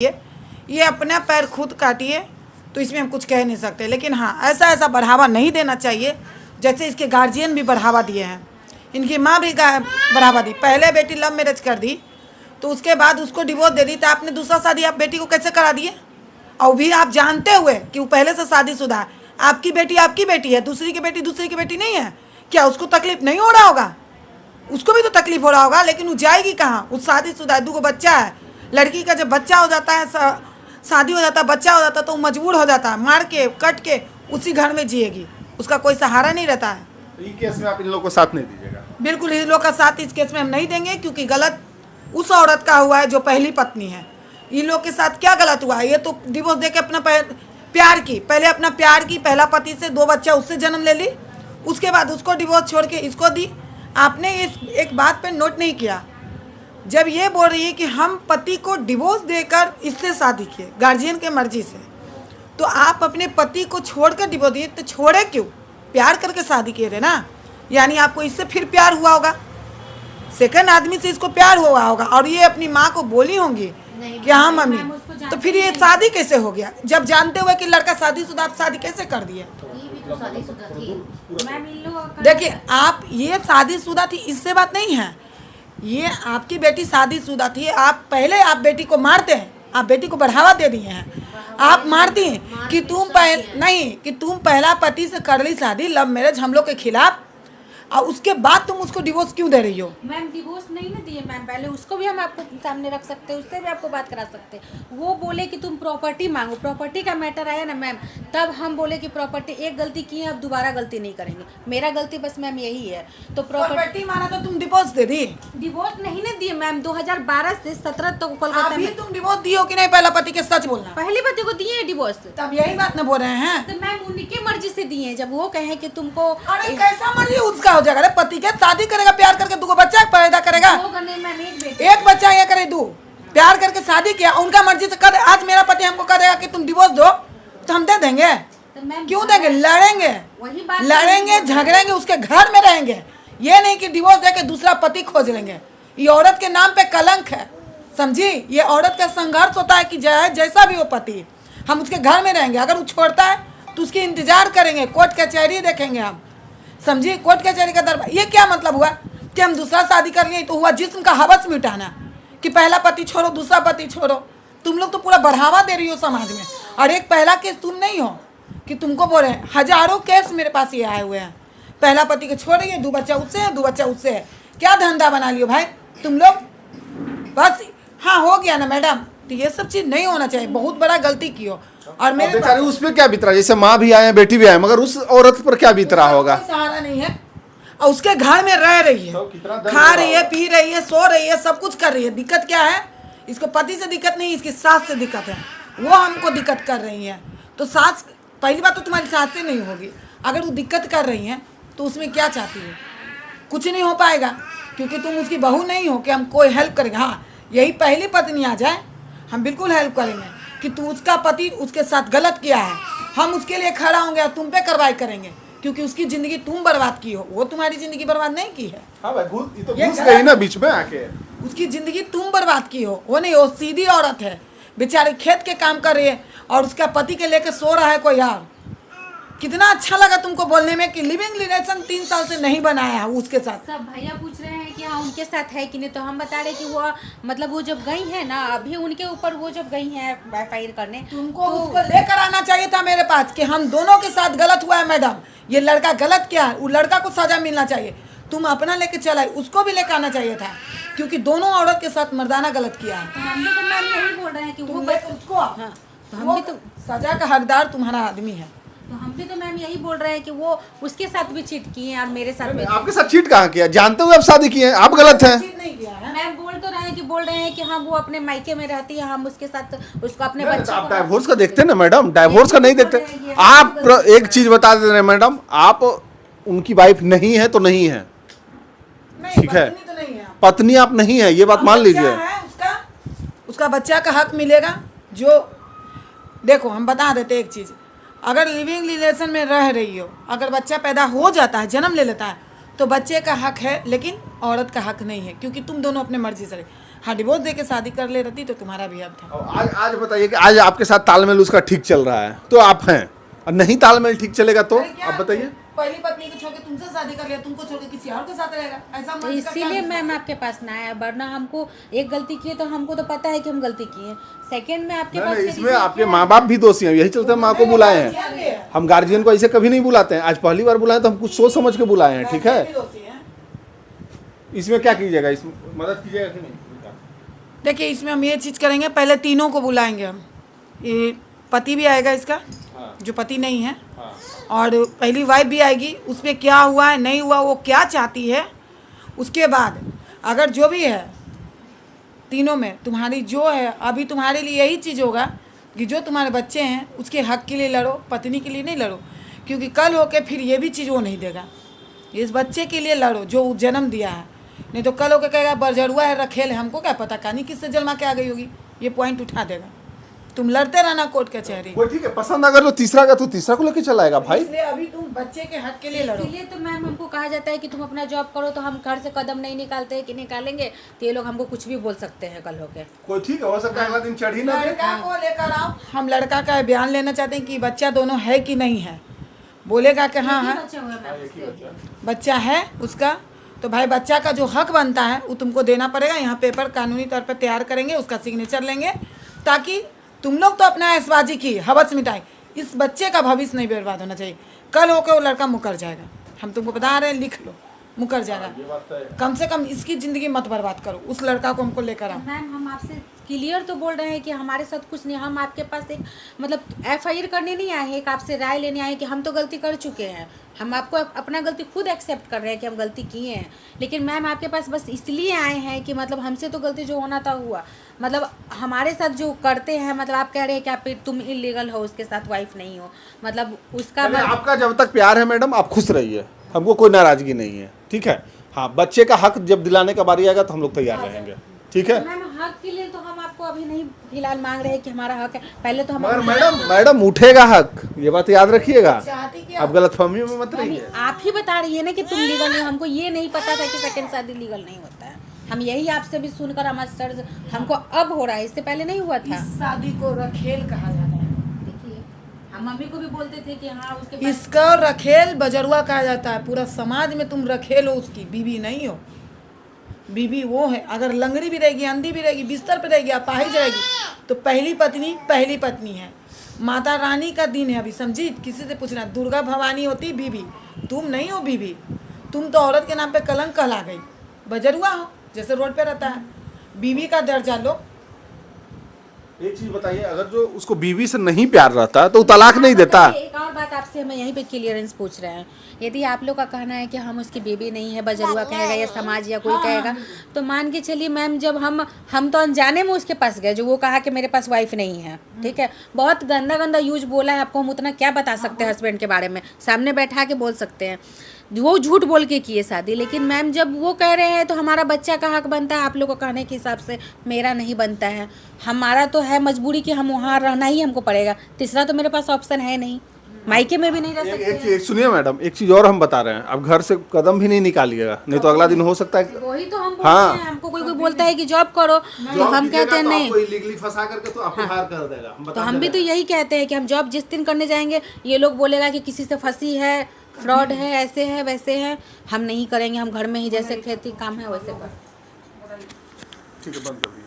ये अपना पैर खुद काटिए, तो इसमें हम कुछ कह नहीं सकते। लेकिन हाँ, ऐसा बढ़ावा नहीं देना चाहिए जैसे इसके गार्जियन भी बढ़ावा दिए हैं। इनकी माँ भी बढ़ावा दी। पहले बेटी लव मैरिज कर दी, तो उसके बाद उसको डिवोर्स दे दी, तो आपने दूसरा शादी आप बेटी को कैसे करा दिए? और भी आप जानते हुए कि वो पहले से शादीशुदा है। आपकी बेटी है, दूसरी की बेटी नहीं है। क्या उसको तकलीफ नहीं हो रहा होगा? उसको भी तो तकलीफ हो रहा होगा, लेकिन वो जाएगी कहाँ? उस शादीशुदा है, 2 बच्चा है। लड़की का जब बच्चा हो जाता है, शादी हो जाता है, बच्चा हो जाता है, तो वो मजबूर हो जाता है, मार के कट के उसी घर में जिएगी, उसका कोई सहारा नहीं रहता है। तो इस केस में आप इन लोगों को साथ नहीं दीजिएगा? बिल्कुल, इन लोग का साथ इस केस में हम नहीं देंगे, क्योंकि गलत उस औरत का हुआ है जो पहली पत्नी है। इन लोग के साथ क्या गलत हुआ है? ये तो डिवोर्स दे के अपना प्यार की, पहले अपना प्यार की, पहला पति से 2 बच्चा उससे जन्म ले ली, उसके बाद उसको डिवोर्स छोड़ के इसको दी। आपने इस एक बात पे नोट नहीं किया, जब ये बोल रही है कि हम पति को डिवोर्स देकर इससे शादी किए गार्जियन के मर्जी से, तो आप अपने पति को छोड़कर डिवोर्स दिए, तो छोड़े क्यों? प्यार करके शादी किए थे ना, यानी आपको इससे फिर प्यार हुआ होगा, सेकंड आदमी से इसको प्यार हुआ होगा। और ये अपनी माँ को बोली होंगी कि हाँ मम्मी, तो फिर ये शादी कैसे हो गया? जब जानते हुए कि लड़का शादीशुदा, आप शादी कैसे कर दिए? देखिए, आप ये शादीशुदा थी, इससे बात नहीं है। ये आपकी बेटी शादीशुदा थी, आप बेटी को मारते हैं, आप बेटी को बढ़ावा दे दिए हैं। आप मारती हैं कि तुम पहला पति से कर ली शादी, लव मैरिज हम लोग के खिलाफ, और उसके बाद तुम उसको डिवोर्स क्यों दे रही हो? मैम डिवोर्स नहीं ना दिए मैम, पहले उसको भी हम आपको सामने रख सकते हैं, उससे भी आपको बात करा सकते हैं। वो बोले कि तुम प्रॉपर्टी मांगो, प्रॉपर्टी का मैटर आया ना मैम, तब हम बोले कि प्रॉपर्टी एक गलती की है, अब दोबारा गलती नहीं करेंगे। मेरा गलती बस मैम यही है। तो प्रॉपर्टी माना तो तुम डिवोर्स दे दी? डिवोर्स नहीं ना दिए मैम, 2012 से 17 तक कोलकाता में। तुम डिवोर्स दियो कि नहीं? पहला पति के सच बोलना। पहली पति को दिए डिवोर्स, तब यही बात न बोल रहे हैं। तो मैम उनकी मर्जी से दिए, जब वो कहे कि तुमको। अरे कैसा मर्जी उसका हो जाएगा? पति के शादी करेगा, प्यार करके 2 बच्चा पैदा करेगा, एक बच्चा ये करे, 2 प्यार करके शादी किया, उनका मर्जी से कर। आज मेरा पति हमको करेगा कि तुम डिवोर्स दो, तो हम दे देंगे? तो क्यों देंगे? लड़ेंगे, झगड़ेंगे, उसके घर में रहेंगे। ये नहीं कि डिवोर्स देके दूसरा पति खोज लेंगे। ये औरत के नाम पे कलंक है, समझी? ये औरत का संघर्ष होता है कि जैसा भी हो पति, हम उसके घर में रहेंगे। अगर वो छोड़ता है तो उसकी इंतजार करेंगे, कोर्ट कचहरी देखेंगे हम, समझिए? कोर्ट कचहरी का दरबार। ये क्या मतलब हुआ कि हम दूसरा शादी कर लिए? तो हुआ जिस्म का हवस मिटाना, कि पहला पति छोड़ो, दूसरा पति छोड़ो। तुम लोग तो पूरा बढ़ावा दे रही हो समाज में। और एक पहला केस तुम नहीं हो कि तुमको बोल रहे हैं, हजारों केस मेरे पास ये आए हुए हैं। पहला पति को छोड़ रही है, 2 बच्चा उससे है, 2 बच्चा उससे है। क्या धंधा बना लियो भाई तुम लोग? बस हाँ, हो गया ना मैडम, तो ये सब चीज नहीं होना चाहिए। बहुत बड़ा गलती की हो। और मेरे उस पर क्या बीत रहा है? जैसे माँ भी आए, बेटी भी आए, मगर उस औरत पर क्या बीत रहा होगा? सहारा नहीं है, और उसके घर में रह रही है, खा रही है, पी रही है, सो रही है, सब कुछ कर रही है। दिक्कत क्या है? इसको पति से दिक्कत नहीं, इसकी सास से दिक्कत है। वो हमको दिक्कत कर रही है। तो सास, पहली बात तो तुम्हारी सास से नहीं होगी। अगर वो दिक्कत कर रही है तो उसमें क्या चाहती है? कुछ नहीं हो पाएगा, क्योंकि तुम उसकी बहू नहीं हो कि हम कोई हेल्प करेंगे। हाँ, यही पहली पत्नी आ जाए, हम बिल्कुल हेल्प करेंगे कि तू, उसका पति उसके साथ गलत किया है, हम उसके लिए खड़ा होंगे, तुम पे कार्रवाई करेंगे, क्योंकि उसकी जिंदगी तुम बर्बाद की हो, वो तुम्हारी जिंदगी बर्बाद नहीं की है। हाँ भाई, घुस गई ना बीच में आके। उसकी जिंदगी तुम बर्बाद की हो, वो नहीं। वो सीधी औरत है, बेचारी खेत के काम कर रही है, और उसका पति के लेके सो रहा है कोई और। कितना अच्छा लगा तुमको बोलने में कि लिविंग रिलेशन 3 साल से नहीं बनाया है उसके साथ। सब भैया पूछ रहे हैं कि हाँ उनके साथ है कि नहीं, तो हम बता रहे कि वो मतलब वो जब गई है ना, अभी उनके ऊपर वो जब गई है FIR करने, तुमको तो उसको लेकर आना चाहिए था मेरे पास कि हम दोनों के साथ गलत हुआ है मैडम, ये लड़का गलत किया है, वो लड़का को सजा मिलना चाहिए। तुम अपना लेके चला, उसको भी लेकर आना चाहिए था, क्योंकि दोनों औरत के साथ मर्दाना गलत किया है। तो हम भी तो मैम यही बोल रहे हैं कि वो उसको, हाँ, तो हम भी तो सजा का हकदार तुम्हारा आदमी है। तो हम भी तो मैम यही बोल रहे हैं कि वो उसके साथ भी चीट किए हैं और मेरे साथ भी। आपके साथ चीट कहाँ किया? जानते हुए आप शादी किए हैं, आप गलत हैं। मैम बोल रहे हैं कि हाँ वो अपने मायके में रहती है, हम उसके साथ उसको अपने बच्चे आप डाइवोर्स का देखते हैं ना मैडम? डाइवोर्स का नहीं देखते आप? एक चीज बता दे रहे मैडम, आप उनकी वाइफ नहीं है तो नहीं है, ठीक है? पत्नी आप नहीं है, ये बात मान लीजिए। उसका बच्चा का हक मिलेगा। जो देखो, हम बता देते एक चीज, अगर लिविंग रिलेशन में रह रही हो, अगर बच्चा पैदा हो जाता है, जन्म ले लेता है, तो बच्चे का हक है, लेकिन औरत का हक नहीं है, क्योंकि तुम दोनों अपने मर्जी से रहे। हाँ डिवोर्स दे के शादी कर ले रहती तो तुम्हारा भी हक था। और आज बताइए कि आज आपके साथ तालमेल उसका ठीक चल रहा है तो आप हैं, और नहीं तालमेल ठीक चलेगा तो अरे क्या, आप बताइए। पहली पत्नी को छोड़ के तुमसे शादी कर लिया, तुमको छोड़ के किसी और के साथ रहेगा, ऐसा तो मन का क्या इसीलिए मतलब? मैम आपके पास ना आया, वरना हमको एक गलती की है तो हमको तो पता है कि हम गलती किए हैं। सेकंड में आपके पास नहीं, ये इसमें reason आपके क्या है? माँ बाप भी दोषी हैं, यही चलते हम आपको बुलाए हैं। गार्जियन भी है। हम गार्जियन को ऐसे कभी नहीं बुलाते हैं, आज पहली बार बुलाए तो हम कुछ सोच समझ के बुलाए हैं, ठीक है। गार्जियन भी दोषी है। इसमें क्या कीजिएगा, इसमें मदद कीजिएगा कि नहीं? देखिए इसमें हम ये चीज़ करेंगे, पहले तीनों को बुलाएंगे हम, ये पति भी आएगा इसका जो पति नहीं है, और पहली वाइफ भी आएगी, उस पर क्या हुआ है नहीं हुआ, वो क्या चाहती है, उसके बाद अगर जो भी है तीनों में तुम्हारी जो है, अभी तुम्हारे लिए यही चीज़ होगा कि जो तुम्हारे बच्चे हैं उसके हक के लिए लड़ो, पत्नी के लिए नहीं लड़ो, क्योंकि कल होके फिर ये भी चीज़ वो नहीं देगा। इस बच्चे के लिए लड़ो जो जन्म दिया है, नहीं तो कल होके कहेगा बरजरुआ है, रखेल है, हमको क्या पता कहानी किससे जन्मा के आ गई होगी, ये पॉइंट उठा देगा। तुम लड़ते रहना कोर्ट कचहरी। वो ठीक है, पसंद अगर जो तीसरा का तो तीसरा को लेके चलाएगा भाई। इसलिए अभी तुम बच्चे के हक के लिए लड़ो। इसीलिए तो मैम हमको कहा जाता है कि तुम अपना जॉब करो, तो हम घर से कदम नहीं निकालते हैं कि निकालेंगे तो ये लोग हमको कुछ भी बोल सकते हैं कल होके। कोई ठीक है, हो सकता है अगला दिन चढ़ ही ना दे। लड़का को लेकर आओ, हम लड़का का बयान लेना चाहते हैं कि बच्चा दोनों है कि नहीं है, बोलेगा कि हाँ है बच्चा हुआ मैम उसके। बच्चा है उसका, तो भाई बच्चा का जो हक बनता है वो तुमको देना पड़ेगा। यहाँ पेपर कानूनी तौर पर तैयार करेंगे, उसका सिग्नेचर लेंगे, ताकि तुम लोग तो अपना ऐशबाजी की हवस मिटाए, इस बच्चे का भविष्य नहीं बर्बाद होना चाहिए। कल होकर वो लड़का मुकर जाएगा, हम तुमको बता रहे हैं, लिख लो, मुकर जाएगा। कम से कम इसकी ज़िंदगी मत बर्बाद करो, उस लड़का को हमको लेकर आओ। मैम हम आपसे क्लियर तो बोल रहे हैं कि हमारे साथ कुछ नहीं, हम आपके पास एक मतलब FIR करने नहीं आए हैं, एक आपसे राय लेने आए हैं कि हम तो गलती कर चुके हैं, हम आपको अपना गलती खुद एक्सेप्ट कर रहे हैं कि हम गलती किए हैं। लेकिन मैम आपके पास बस इसलिए आए हैं कि मतलब हमसे तो गलती जो होना था हुआ, मतलब हमारे साथ जो करते हैं, मतलब आप कह रहे हैं कि आप तुम इलीगल हो, उसके साथ वाइफ नहीं हो, मतलब उसका आपका जब तक प्यार है मैडम आप खुश रहिए, हमको कोई नाराजगी नहीं है, ठीक है। हाँ, बच्चे का हक जब दिलाने का बारी आएगा तो हम लोग तैयार रहेंगे, ठीक है। मैम हक के लिए तो हम आपको अभी नहीं फिलहाल मांग रहे हैं कि हमारा हक है, पहले तो हम मगर मैडम उठेगा हक, ये बात याद रखिएगा, आप गलतफहमी में मत अभी रहिए। आप ही बता रही है ना कि तुम लीगल नहीं, हमको ये नहीं पता था कि सेकंड शादी लीगल नहीं होता है। हम यही आपसे भी सुनकर हमारा सर हमको अब हो रहा है, इससे पहले नहीं हुआ था। इस शादी को रखेल कहा जाता है। देखिए हम मम्मी को भी बोलते थे कि हाँ उसके पास इसका रखेल बजरुआ कहा जाता है। पूरा समाज में तुम रखेल हो, उसकी बीवी नहीं हो। बीवी वो है, अगर लंगड़ी भी रहेगी, अंधी भी रहेगी, बिस्तर पे रहेगी, अपाहिज रहेगी, तो पहली पत्नी है। माता रानी का दिन है अभी, समझी? किसी से पूछना, दुर्गा भवानी होती बीवी, तुम नहीं हो बीवी। तुम तो औरत के नाम पे कलंक कहला गई, बजरुआ हो जैसे रोड पे रहता है। बीवी का दर्जा लो। एक चीज बताइए, अगर जो उसको बीवी से नहीं प्यार रहता तो तलाक नहीं देता। एक और बात आपसे हम यहीं पे क्लियरेंस पूछ रहे हैं, यदि आप लोग का कहना है कि हम उसकी बेबी नहीं है, बजरुआ कहेगा या समाज या कोई कहेगा, तो मान के चलिए मैम, जब हम तो अनजाने में उसके पास गए, जो वो कहा कि मेरे पास वाइफ नहीं है, ठीक है, बहुत गंदा यूज बोला है आपको, हम उतना क्या बता सकते हैं हस्बैंड के बारे में, सामने बैठा के बोल सकते हैं, वो झूठ बोल के किए शादी। लेकिन मैम जब वो कह रहे हैं तो हमारा बच्चा का हक बनता है, आप लोग को कहने के हिसाब से मेरा नहीं बनता है। हमारा तो है मजबूरी कि हम वहाँ रहना ही हमको पड़ेगा, तीसरा तो मेरे पास ऑप्शन है नहीं, मायके में भी नहीं रह सकते। एक सुनिए मैडम, एक चीज और हम बता रहे हैं, अब घर से कदम भी नहीं निकालिएगा, नहीं तो अगला दिन हो सकता है। वही तो हम बोलते हैं, हमको कोई बोलता है कि जॉब करो, तो हम कहते हैं नहीं, लीगली फंसा करके तो आपको बाहर कर देगा। तो हम भी तो यही कहते हैं कि हम जॉब जिस दिन करने जाएंगे, ये लोग बोलेगा कि किसी से फंसी है, फ्रॉड है, ऐसे है वैसे है, हम नहीं करेंगे, हम घर में ही जैसे खेती काम है वैसे कर। ठीक है, बंद कर।